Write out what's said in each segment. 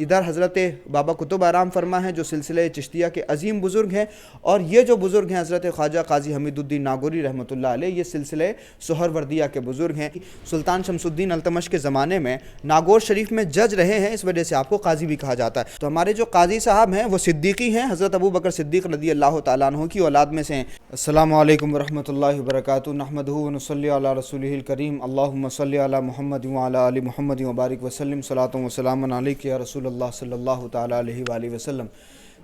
ادھر حضرت بابا قطب آرام فرما ہیں جو سلسلہ چشتیہ کے عظیم بزرگ ہیں، اور یہ جو بزرگ ہیں حضرت خواجہ قاضی حمید الدین ناگوری رحمۃ اللہ علیہ، یہ سلسلہ سہروردیہ کے بزرگ ہیں۔ سلطان شمس الدین التمش کے زمانے میں ناگور شریف میں جج رہے ہیں، اس وجہ سے آپ کو قاضی بھی کہا جاتا ہے۔ تو ہمارے جو قاضی صاحب ہیں وہ صدیقی ہیں، حضرت ابو بکر صدیق رضی اللہ تعالیٰ عنہ کی اولاد میں سے ہیں۔ السلام علیکم ورحمۃ اللہ وبرکاتہ، نحمدہ ونصلی علی رسولہ الکریم، اللہم صلی علی محمد وعلی آل محمد وبارک وسلم، صلاۃ و سلام علیک یا رسول اللہ صلی اللہ تعالیٰ علیہ وآلہ وسلم۔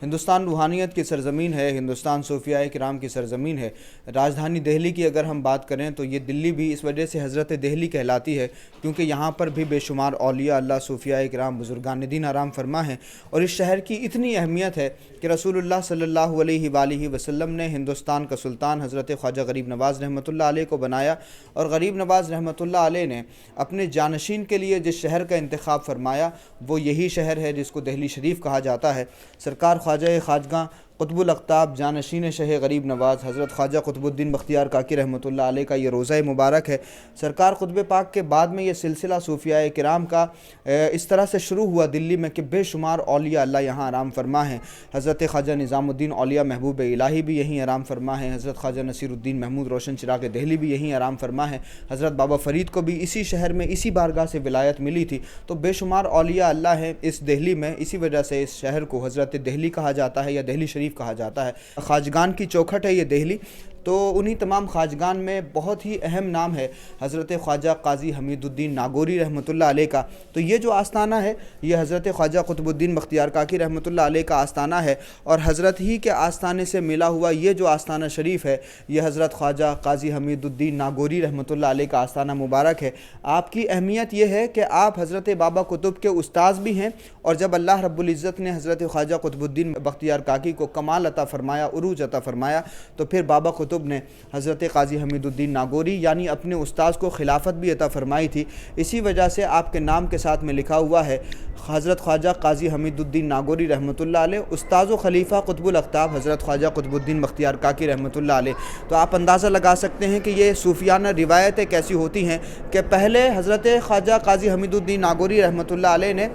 ہندوستان روحانیت کی سرزمین ہے، ہندوستان صوفیاء کرام کی سرزمین ہے۔ راجدھانی دہلی کی اگر ہم بات کریں تو یہ دلی بھی اس وجہ سے حضرت دہلی کہلاتی ہے کیونکہ یہاں پر بھی بے شمار اولیاء اللہ صوفیاء کرام بزرگان دین آرام فرما ہیں، اور اس شہر کی اتنی اہمیت ہے کہ رسول اللہ صلی اللہ علیہ وآلہ وسلم نے ہندوستان کا سلطان حضرت خواجہ غریب نواز رحمۃ اللہ علیہ کو بنایا، اور غریب نواز رحمۃ اللہ علیہ نے اپنے جانشین کے لیے جس شہر کا انتخاب فرمایا وہ یہی شہر ہے جس کو دہلی شریف کہا جاتا ہے۔ سرکار خواجہ خواجگاں قطب الاقطاب جانشین شہ غریب نواز حضرت خواجہ قطب الدین بختیار کاکی رحمۃ اللہ علیہ کا یہ روضہ مبارک ہے۔ سرکار قطب پاک کے بعد میں یہ سلسلہ صوفیاء کرام کا اس طرح سے شروع ہوا دلی میں کہ بے شمار اولیاء اللہ یہاں آرام فرما ہیں۔ حضرت خواجہ نظام الدین اولیاء محبوب الہی بھی یہیں آرام فرما ہیں، حضرت خواجہ نصیر الدین محمود روشن چراغ دہلی بھی یہیں آرام فرما ہیں، حضرت بابا فرید کو بھی اسی شہر میں اسی بارگاہ سے ولایت ملی تھی۔ تو بے شمار اولیاء اللہ ہیں اس دہلی میں، اسی وجہ سے اس شہر کو حضرت دہلی کہا جاتا ہے یا دہلی شریف کہا جاتا ہے۔ خواجگان کی چوکھٹ ہے یہ دہلی، تو انہی تمام خواجگان میں بہت ہی اہم نام ہے حضرت خواجہ قاضی حمید الدین ناگوری رحمۃ اللہ علیہ کا۔ تو یہ جو آستانہ ہے یہ حضرت خواجہ قطب الدین بختیار کاکی رحمۃ اللہ علیہ کا آستانہ ہے، اور حضرت ہی کے آستانے سے ملا ہوا یہ جو آستانہ شریف ہے یہ حضرت خواجہ قاضی حمید الدین ناگوری رحمۃ اللہ علیہ کا آستانہ مبارک ہے۔ آپ کی اہمیت یہ ہے کہ آپ حضرت بابا قطب کے استاذ بھی ہیں، اور جب اللہ رب العزت نے حضرت خواجہ قطب الدین بختیار کاکی کو کمال عطا فرمایا، عروج عطا فرمایا، تو پھر بابا قطب نے حضرت قاضی حمید الدین ناگوری یعنی اپنے استاذ کو خلافت بھی عطا فرمائی تھی۔ اسی وجہ سے آپ کے نام کے ساتھ میں لکھا ہوا ہے حضرت خواجہ قاضی حمید الدین ناگوری رحمۃ اللہ علیہ، استاذ و خلیفہ قطب الاقطاب حضرت خواجہ قطب الدین بختیار کاکی رحمۃ اللہ علیہ۔ تو آپ اندازہ لگا سکتے ہیں کہ یہ صوفیانہ روایتیں کیسی ہوتی ہیں کہ پہلے حضرت خواجہ قاضی حمید الدین ناگوری رحمۃ اللہ علیہ نے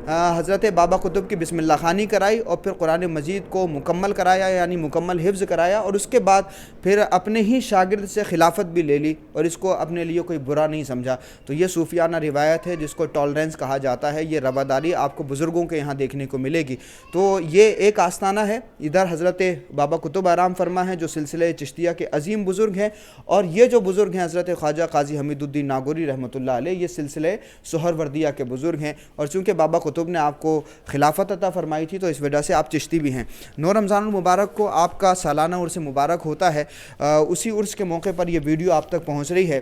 حضرت بابا قطب کی بسم اللہ خوانی کرائی، اور پھر قرآن مجید کو مکمل کرایا یعنی مکمل حفظ کرایا، اور اس کے بعد پھر اپنے ہی شاگرد سے خلافت بھی لے لی اور اس کو اپنے لیے کوئی برا نہیں سمجھا۔ تو یہ صوفیانہ روایت ہے جس کو ٹالرنس کہا جاتا ہے، یہ رواداری آپ کو بزرگوں کے یہاں دیکھنے کو ملے گی۔ تو یہ ایک آستانہ ہے، ادھر حضرت بابا قطب آرام فرما ہیں جو سلسلہ چشتیہ کے عظیم بزرگ ہیں، اور یہ جو بزرگ ہیں حضرت خواجہ قاضی حمید الدین ناگوری رحمۃ اللہ علیہ، یہ سلسلہ سہروردیہ کے بزرگ ہیں، اور چونکہ بابا قطب نے آپ کو خلافت عطا فرمائی تھی تو اس وجہ سے آپ چشتی بھی ہیں۔ 9 رمضان المبارک کو آپ کا سالانہ عرس مبارک ہوتا ہے، اسی عرس کے موقع پر یہ ویڈیو آپ تک پہنچ رہی ہے۔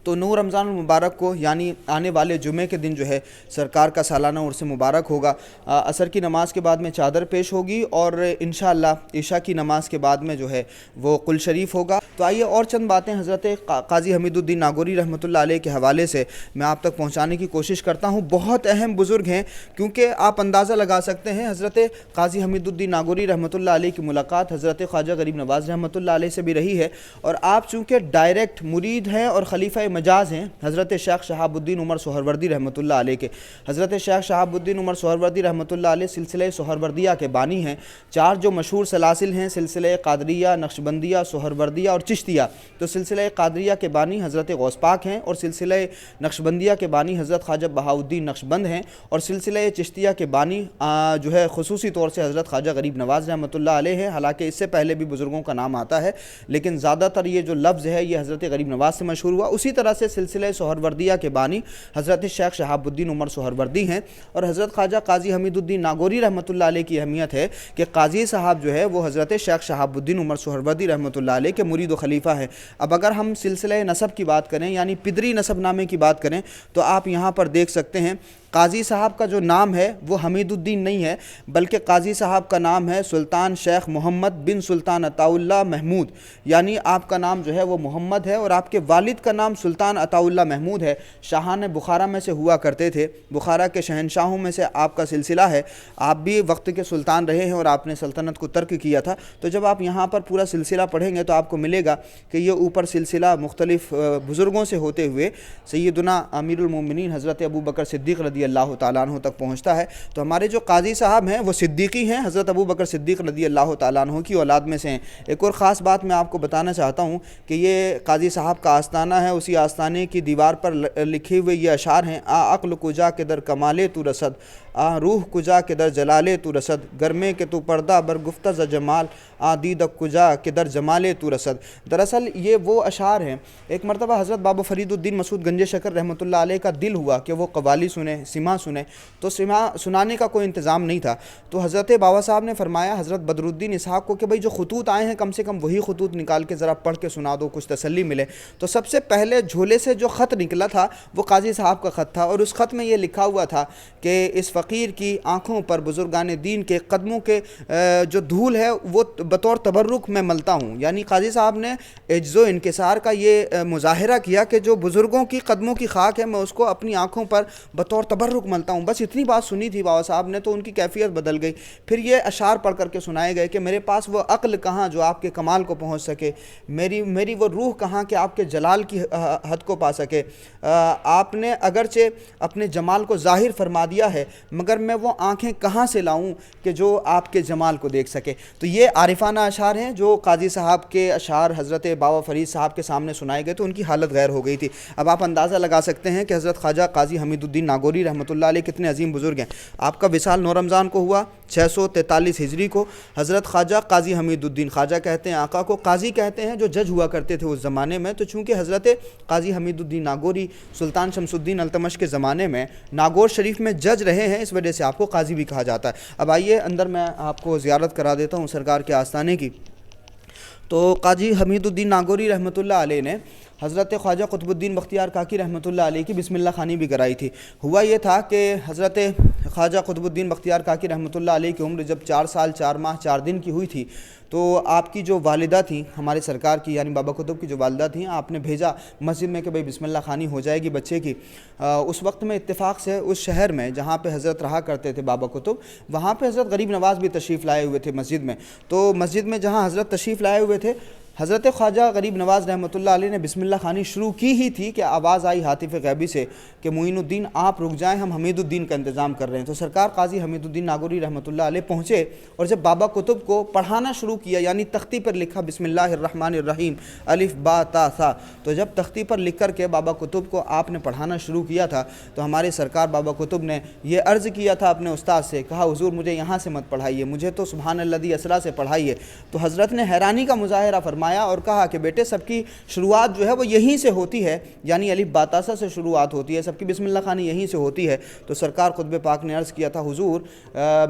تو 9 رمضان المبارک کو یعنی آنے والے جمعے کے دن جو ہے سرکار کا سالانہ عرس مبارک ہوگا۔ عصر کی نماز کے بعد میں چادر پیش ہوگی، اور انشاءاللہ عشاء کی نماز کے بعد میں جو ہے وہ قل شریف ہوگا۔ تو آئیے اور چند باتیں حضرت قاضی حمید الدین ناگوری رحمۃ اللہ علیہ کے حوالے سے میں آپ تک پہنچانے کی کوشش کرتا ہوں۔ بہت اہم بزرگ ہیں، کیونکہ آپ اندازہ لگا سکتے ہیں حضرت قاضی حمید الدین ناگوری رحمۃ اللہ علیہ کی ملاقات حضرت خواجہ غریب نواز رحمۃ اللہ علیہ سے بھی رہی ہے، اور آپ چونکہ ڈائریکٹ مرید ہیں اور خلیفہ مجاز ہیں حضرت شیخ شہاب الدین عمر سہروردی رحمۃ اللہ علیہ کے۔ حضرت شیخ شہاب الدین عمر سہروردی رحمۃ اللہ علیہ سلسلہ سہروردیہ کے بانی ہیں۔ 4 جو مشہور سلاسل ہیں، سلسلہ قادریہ، نقشبندیہ، سہروردیہ اور چشتیہ۔ تو سلسلہ قادریہ کے بانی حضرت غوث پاک ہیں، اور سلسلہ نقشبندیہ کے بانی حضرت خواجہ بہاؤالدین نقشبند ہیں، اور سلسلہ چشتیہ کے بانی جو ہے خصوصی طور سے حضرت خواجہ غریب نواز رحمۃ اللہ علیہ ہے۔ حالانکہ اس سے پہلے بھی بزرگوں کا نام آتا ہے، لیکن زیادہ تر یہ جو لفظ ہے یہ حضرت غریب نواز سے مشہور ہوا۔ اسی طرح سے سلسلہ سہروردیہ کے بانی حضرت شیخ شہاب الدین عمر سہروردی ہیں، اور حضرت خواجہ قاضی حمید الدین ناگوری رحمۃ اللہ علیہ کی اہمیت ہے کہ قاضی صاحب جو ہے وہ حضرت شیخ شہاب الدین عمر سہروردی رحمۃ اللہ علیہ کے مرید و خلیفہ ہیں۔ اب اگر ہم سلسلہ نسب کی بات کریں یعنی پدری نسب نامے کی بات کریں تو آپ یہاں پر دیکھ سکتے ہیں قاضی صاحب کا جو نام ہے وہ حمید الدین نہیں ہے، بلکہ قاضی صاحب کا نام ہے سلطان شیخ محمد بن سلطان عطاء اللہ محمود، یعنی آپ کا نام جو ہے وہ محمد ہے، اور آپ کے والد کا نام سلطان عطاء اللہ محمود ہے۔ شاہان بخارا میں سے ہوا کرتے تھے، بخارا کے شہنشاہوں میں سے آپ کا سلسلہ ہے، آپ بھی وقت کے سلطان رہے ہیں اور آپ نے سلطنت کو ترک کیا تھا۔ تو جب آپ یہاں پر پورا سلسلہ پڑھیں گے تو آپ کو ملے گا کہ یہ اوپر سلسلہ مختلف بزرگوں سے ہوتے ہوئے سیدنا امیر المومنین حضرت ابو بکر صدیق رضی رضی اللہ تعالیٰ عنہ تک پہنچتا ہے۔ تو ہمارے جو قاضی صاحب ہیں وہ صدیقی ہیں، حضرت ابو بکر صدیق رضی اللہ تعالیٰ عنہ کی اولاد میں سے ہیں۔ ایک اور خاص بات میں آپ کو بتانا چاہتا ہوں کہ یہ قاضی صاحب کا آستانہ ہے، اسی آستانے کی دیوار پر لکھے ہوئے یہ اشعار ہیں: عقل کجا کے در کمالے تو رسد، روح کجا کے در جلالے تو رسد، گرمے کے تو پردہ بر گفتہ ز جمال، دید کجا کے در جمالے تو رسد۔ دراصل یہ وہ اشعار ہیں۔ ایک مرتبہ حضرت بابا فرید الدین مسعود گنج شکر رحمۃ اللہ علیہ کا دل ہوا کہ وہ قوالی سنیں، سما سنیں، تو سما سنانے کا کوئی انتظام نہیں تھا، تو حضرت بابا صاحب نے فرمایا حضرت بدر الدین اسحاق کو کہ بھئی جو خطوط آئے ہیں کم سے کم وہی خطوط نکال کے ذرا پڑھ کے سنا دو، کچھ تسلی ملے۔ تو سب سے پہلے جھولے سے جو خط نکلا تھا وہ قاضی صاحب کا خط تھا، اور اس خط میں یہ لکھا ہوا تھا کہ اس فقیر کی آنکھوں پر بزرگان دین کے قدموں کے جو دھول ہے وہ بطور تبرک میں ملتا ہوں۔ یعنی قاضی صاحب نے عجز و انکسار کا یہ مظاہرہ کیا کہ جو بزرگوں کی قدموں کی خاک ہے میں اس کو اپنی آنکھوں پر بطور تبرک ملتا ہوں۔ بس اتنی بات سنی تھی بابا صاحب نے تو ان کی کیفیت بدل گئی۔ پھر یہ اشعار پڑھ کر کے سنائے گئے کہ میرے پاس وہ عقل کہاں جو آپ کے کمال کو پہنچ سکے، میری وہ روح کہاں کہ آپ کے جلال کی حد کو پا سکے، آپ نے اگرچہ اپنے جمال کو ظاہر فرما دیا ہے مگر میں وہ آنکھیں کہاں سے لاؤں کہ جو آپ کے جمال کو دیکھ سکے۔ تو یہ عارفانہ اشعار ہیں جو قاضی صاحب کے اشعار حضرت بابا فرید صاحب کے سامنے سنائے گئے تو ان کی حالت غیر ہو گئی تھی۔ اب آپ اندازہ لگا سکتے ہیں کہ حضرت خواجہ قاضی حمید الدین ناگوری رحمۃ اللہ علیہ کتنے عظیم بزرگ ہیں۔ آپ کا وصال 9 رمضان کو ہوا 643 ہجری کو۔ حضرت خواجہ قاضی حمید الدین، خواجہ کہتے ہیں آقا کو، قاضی کہتے ہیں جو جج ہوا کرتے تھے اس زمانے میں، تو چونکہ حضرت قاضی حمید الدین ناگوری سلطان شمس الدین التمش کے زمانے میں ناگور شریف میں جج رہے ہیں، اس وجہ سے آپ کو قاضی بھی کہا جاتا ہے۔ اب آئیے اندر میں آپ کو زیارت کرا دیتا ہوں سرکار کے آستانے کی۔ تو قاضی حمید الدین ناگوری رحمۃ اللہ علیہ نے حضرت خواجہ قطب الدین بختیار کاکی رحمۃ اللہ علیہ کی بسم اللہ خوانی بھی کرائی تھی۔ ہوا یہ تھا کہ حضرت خواجہ قطب الدین بختیار کاکی رحمۃ اللہ علیہ کی عمر جب 4 سال 4 ماہ 4 دن کی ہوئی تھی تو آپ کی جو والدہ تھیں ہمارے سرکار کی یعنی بابا قطب کی جو والدہ تھیں، آپ نے بھیجا مسجد میں کہ بھئی بسم اللہ خوانی ہو جائے گی بچے کی۔ اس وقت میں اتفاق سے اس شہر میں جہاں پہ حضرت رہا کرتے تھے بابا قطب، وہاں پہ حضرت غریب نواز بھی تشریف لائے ہوئے تھے مسجد میں۔ تو مسجد میں جہاں حضرت تشریف لائے ہوئے تھے، حضرت خواجہ غریب نواز رحمۃ اللہ علیہ نے بسم اللہ خوانی شروع کی ہی تھی کہ آواز آئی ہاتف غیبی سے کہ معین الدین آپ رک جائیں، ہم حمید الدین کا انتظام کر رہے ہیں۔ تو سرکار قاضی حمید الدین ناگوری رحمۃ اللہ علیہ پہنچے اور جب بابا قطب کو پڑھانا شروع کیا، یعنی تختی پر لکھا بسم اللہ الرحمن الرحیم الف با تا ثا، تو جب تختی پر لکھ کر کے بابا قطب کو آپ نے پڑھانا شروع کیا تھا تو ہمارے سرکار بابا قطب نے یہ عرض کیا تھا اپنے استاد سے، کہا حضور مجھے یہاں سے مت پڑھائیے، مجھے تو سبحان الذی اسریٰ سے پڑھائیے۔ تو حضرت نے حیرانی کا مظاہرہ فرمایا اور کہا کہ بیٹے سب کی شروعات جو ہے وہ یہیں سے ہوتی ہے، یعنی الف با تا ثا سے شروعات ہوتی ہے، سب کی بسم اللہ خوانی یہیں سے ہوتی ہے۔ تو سرکار قطب پاک نے عرض کیا تھا حضور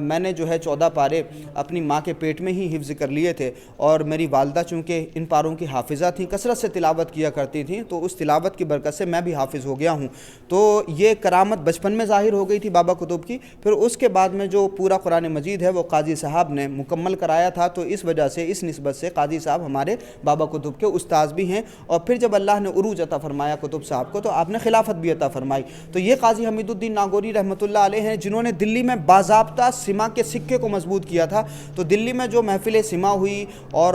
میں نے جو ہے 14 پارے اپنی ماں کے پیٹ میں ہی حفظ کر لیے تھے، اور میری والدہ چونکہ ان پاروں کی حافظہ تھیں، کثرت سے تلاوت کیا کرتی تھیں، تو اس تلاوت کی برکت سے میں بھی حافظ ہو گیا ہوں۔ تو یہ کرامت بچپن میں ظاہر ہو گئی تھی بابا قطب کی۔ پھر اس کے بعد میں جو پورا قرآن مجید ہے وہ قاضی صاحب نے مکمل کرایا تھا، تو اس وجہ سے اس نسبت سے قاضی صاحب ہمارے بابا قطب کے استاذ بھی ہیں۔ اور پھر جب اللہ نے عروج عطا فرمایا قطب صاحب کو تو آپ نے خلافت بھی عطا فرمائی۔ تو یہ قاضی حمید الدین ناگوری رحمۃ اللہ علیہ ہیں جنہوں نے دلی میں باضابطہ سما کے سکے کو مضبوط کیا تھا۔ تو دلی میں جو محفل سما ہوئی اور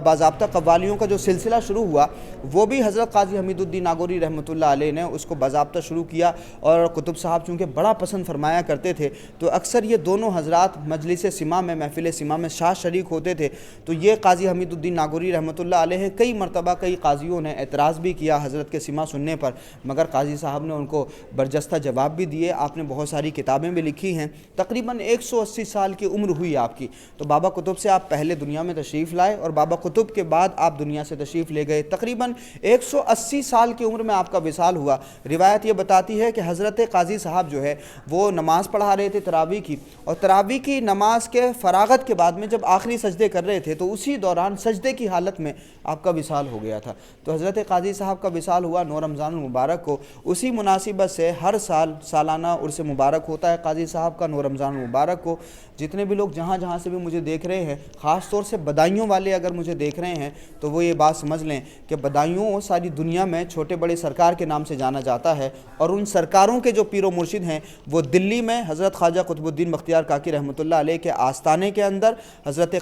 باضابطہ قوالیوں کا جو سلسلہ شروع ہوا وہ بھی حضرت قاضی حمید الدین ناگوری رحمۃ اللہ علیہ نے اس کو باضابطہ شروع کیا، اور قطب صاحب چونکہ بڑا پسند فرمایا کرتے تھے تو اکثر یہ دونوں حضرات مجلس سما میں محفل سما میں شاہ شریک ہوتے تھے۔ تو یہ قاضی حمید الدین ناگوری رحمۃ اللہ علیہ کئی مرتبہ کئی قاضیوں نے اعتراض بھی کیا حضرت کے سما سننے پر، مگر قاضی صاحب نے ان کو برجستہ جواب بھی دیے۔ آپ نے بہت ساری کتابیں بھی لکھی ہیں، تقریباً 180 سال کی عمر ہوئی آپ کی۔ تو بابا قطب سے آپ پہلے دنیا میں تشریف لائے اور بابا قطب کے بعد آپ دنیا سے تشریف لے گئے، تقریباً 180 سال کی عمر میں آپ کا وصال ہوا۔ روایت یہ بتاتی ہے کہ حضرت قاضی صاحب جو ہے وہ نماز پڑھا رہے تھے تراویح کی، اور تراویح کی نماز کے فراغت کے بعد میں جب آخری سجدے کر رہے تھے تو اسی دوران سجدے کی حالت میں آپ کا وصال ہو گیا تھا۔ تو حضرت قاضی صاحب کا وصال ہوا 9 رمضان المبارک کو۔ اسی مناسبت سے ہر سال سالانہ عرس مبارک ہوتا ہے قاضی صاحب کا 9 رمضان المبارک کو۔ جتنے بھی لوگ جہاں جہاں سے بھی مجھے دیکھ رہے ہیں، خاص طور سے بدایوں والے اگر مجھے دیکھ رہے ہیں تو وہ یہ بات سمجھ لیں کہ بدایوں ساری دنیا میں چھوٹے بڑے سرکار کے نام سے جانا جاتا ہے، اور ان سرکاروں کے جو پیر و مرشد ہیں وہ دلی میں حضرت خواجہ قطب الدین بختیار کاکی رحمۃ اللہ علیہ کے آستانے کے اندر حضرت